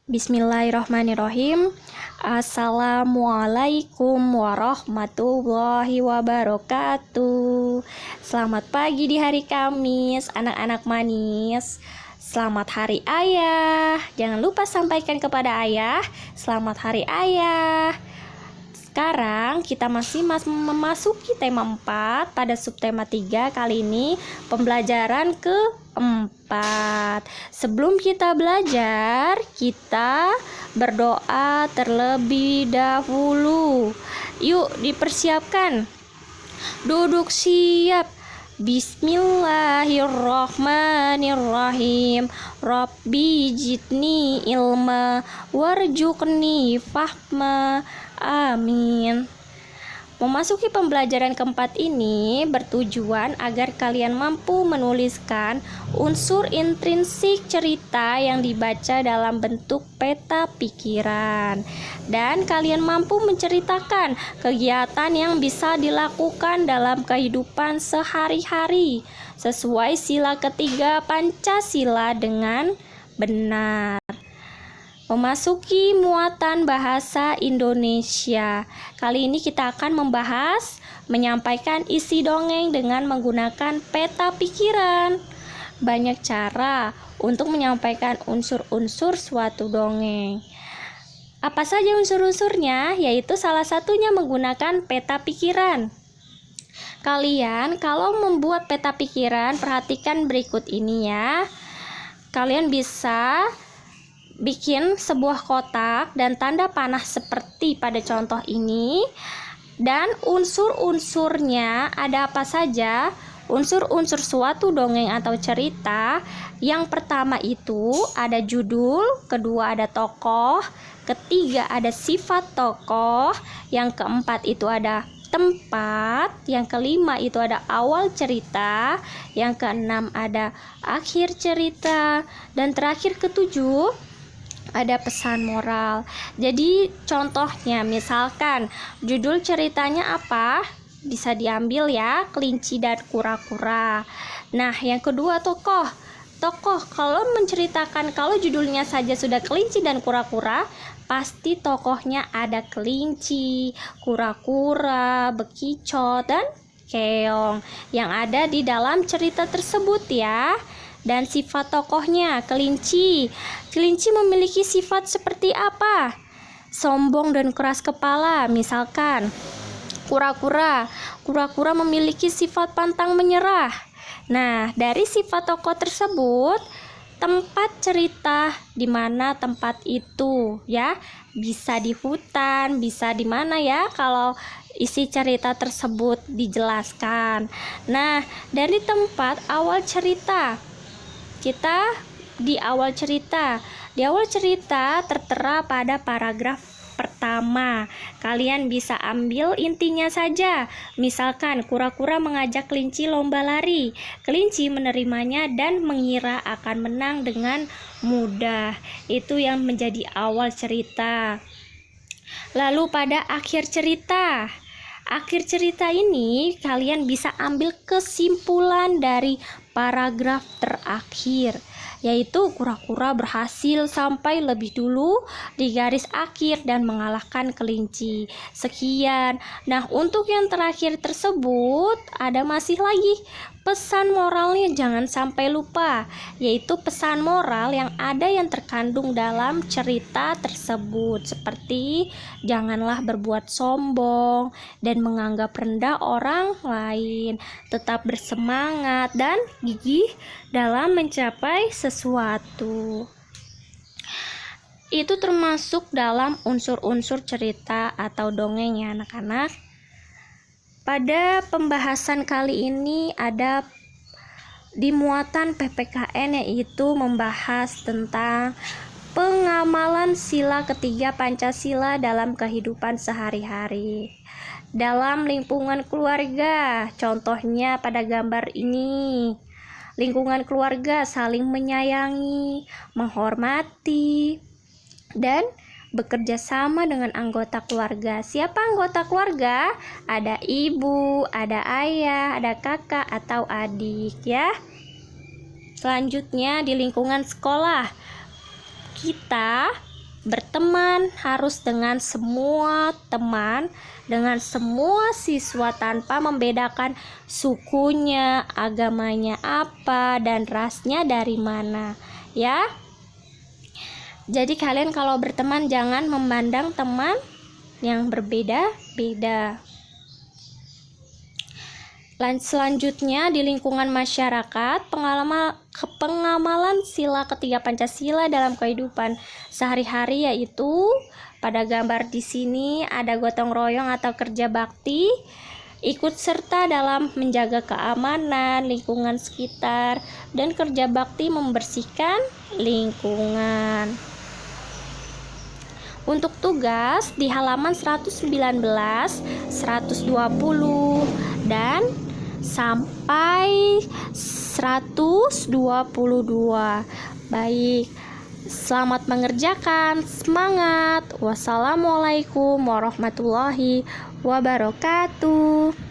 Bismillahirrahmanirrahim. Assalamualaikum warahmatullahi wabarakatuh. Selamat pagi di hari Kamis, anak-anak manis. Selamat Hari Ayah. Jangan lupa sampaikan kepada ayah, Selamat Hari Ayah. Sekarang kita masih memasuki tema 4 pada subtema 3. Kali ini pembelajaran keempat. Sebelum kita belajar, kita berdoa terlebih dahulu. Yuk dipersiapkan. Duduk siap. Bismillahirrahmanirrahim. Rabbi jidni ilma warzuqni fahma. Amin. Memasuki pembelajaran keempat ini bertujuan agar kalian mampu menuliskan unsur intrinsik cerita yang dibaca dalam bentuk peta pikiran, dan kalian mampu menceritakan kegiatan yang bisa dilakukan dalam kehidupan sehari-hari sesuai sila ketiga Pancasila dengan benar. Memasuki muatan bahasa Indonesia. Kali ini kita akan membahas menyampaikan isi dongeng dengan menggunakan peta pikiran. Banyak cara untuk menyampaikan unsur-unsur suatu dongeng. Apa saja unsur-unsurnya? Yaitu salah satunya menggunakan peta pikiran. Kalian kalau membuat peta pikiran, perhatikan berikut ini ya. Kalian bisa bikin sebuah kotak dan tanda panah seperti pada contoh ini. Dan unsur-unsurnya ada apa saja? Unsur-unsur suatu dongeng atau cerita. Yang pertama itu ada judul, kedua ada tokoh, ketiga ada sifat tokoh, yang keempat itu ada tempat, yang kelima itu ada awal cerita, yang keenam ada akhir cerita, dan terakhir ketujuh ada pesan moral. Jadi contohnya misalkan judul ceritanya apa? Bisa diambil ya, kelinci dan kura-kura. Nah, yang kedua tokoh. Tokoh kalau menceritakan, kalau judulnya saja sudah kelinci dan kura-kura, pasti tokohnya ada kelinci, kura-kura, bekicot, dan keong yang ada di dalam cerita tersebut ya. Dan sifat tokohnya, kelinci. Kelinci memiliki sifat seperti apa? Sombong dan keras kepala, misalkan. Kura-kura. Kura-kura memiliki sifat pantang menyerah. Nah, dari sifat tokoh tersebut, tempat cerita di mana tempat itu ya, bisa di hutan, bisa di mana ya kalau isi cerita tersebut dijelaskan. Nah, dari tempat awal cerita, kita di awal cerita tertera pada paragraf pertama. Kalian bisa ambil intinya saja. Misalkan kura-kura mengajak kelinci lomba lari. Kelinci menerimanya dan mengira akan menang dengan mudah. Itu yang menjadi awal cerita. Lalu pada akhir cerita. Akhir cerita ini kalian bisa ambil kesimpulan dari paragraf terakhir, yaitu kura-kura berhasil sampai lebih dulu di garis akhir dan mengalahkan kelinci. Sekian. Nah, untuk yang terakhir tersebut ada masih lagi pesan moralnya, jangan sampai lupa, yaitu pesan moral yang ada yang terkandung dalam cerita tersebut, seperti janganlah berbuat sombong dan menganggap rendah orang lain, tetap bersemangat dan gigih dalam mencapai sesuatu. Itu termasuk dalam unsur-unsur cerita atau dongeng ya anak-anak. Pada pembahasan kali ini ada di muatan PPKN, yaitu membahas tentang pengamalan sila ketiga Pancasila dalam kehidupan sehari-hari. Dalam lingkungan keluarga, contohnya pada gambar ini. Lingkungan keluarga saling menyayangi, menghormati, dan bekerja sama dengan anggota keluarga. Siapa anggota keluarga? Ada ibu, ada ayah, ada kakak atau adik ya. Selanjutnya di lingkungan sekolah. Kita Berteman harus dengan semua teman, dengan semua siswa tanpa membedakan sukunya, agamanya apa, dan rasnya dari mana, ya. Jadi kalian kalau berteman jangan memandang teman yang berbeda-beda. Selanjutnya di lingkungan masyarakat, pengamalan sila ketiga Pancasila dalam kehidupan sehari-hari yaitu pada gambar di sini ada gotong royong atau kerja bakti, ikut serta dalam menjaga keamanan lingkungan sekitar dan kerja bakti membersihkan lingkungan. Untuk tugas di halaman 119, 120 dan sampai 122. Baik, selamat mengerjakan, semangat. Wassalamualaikum warahmatullahi wabarakatuh.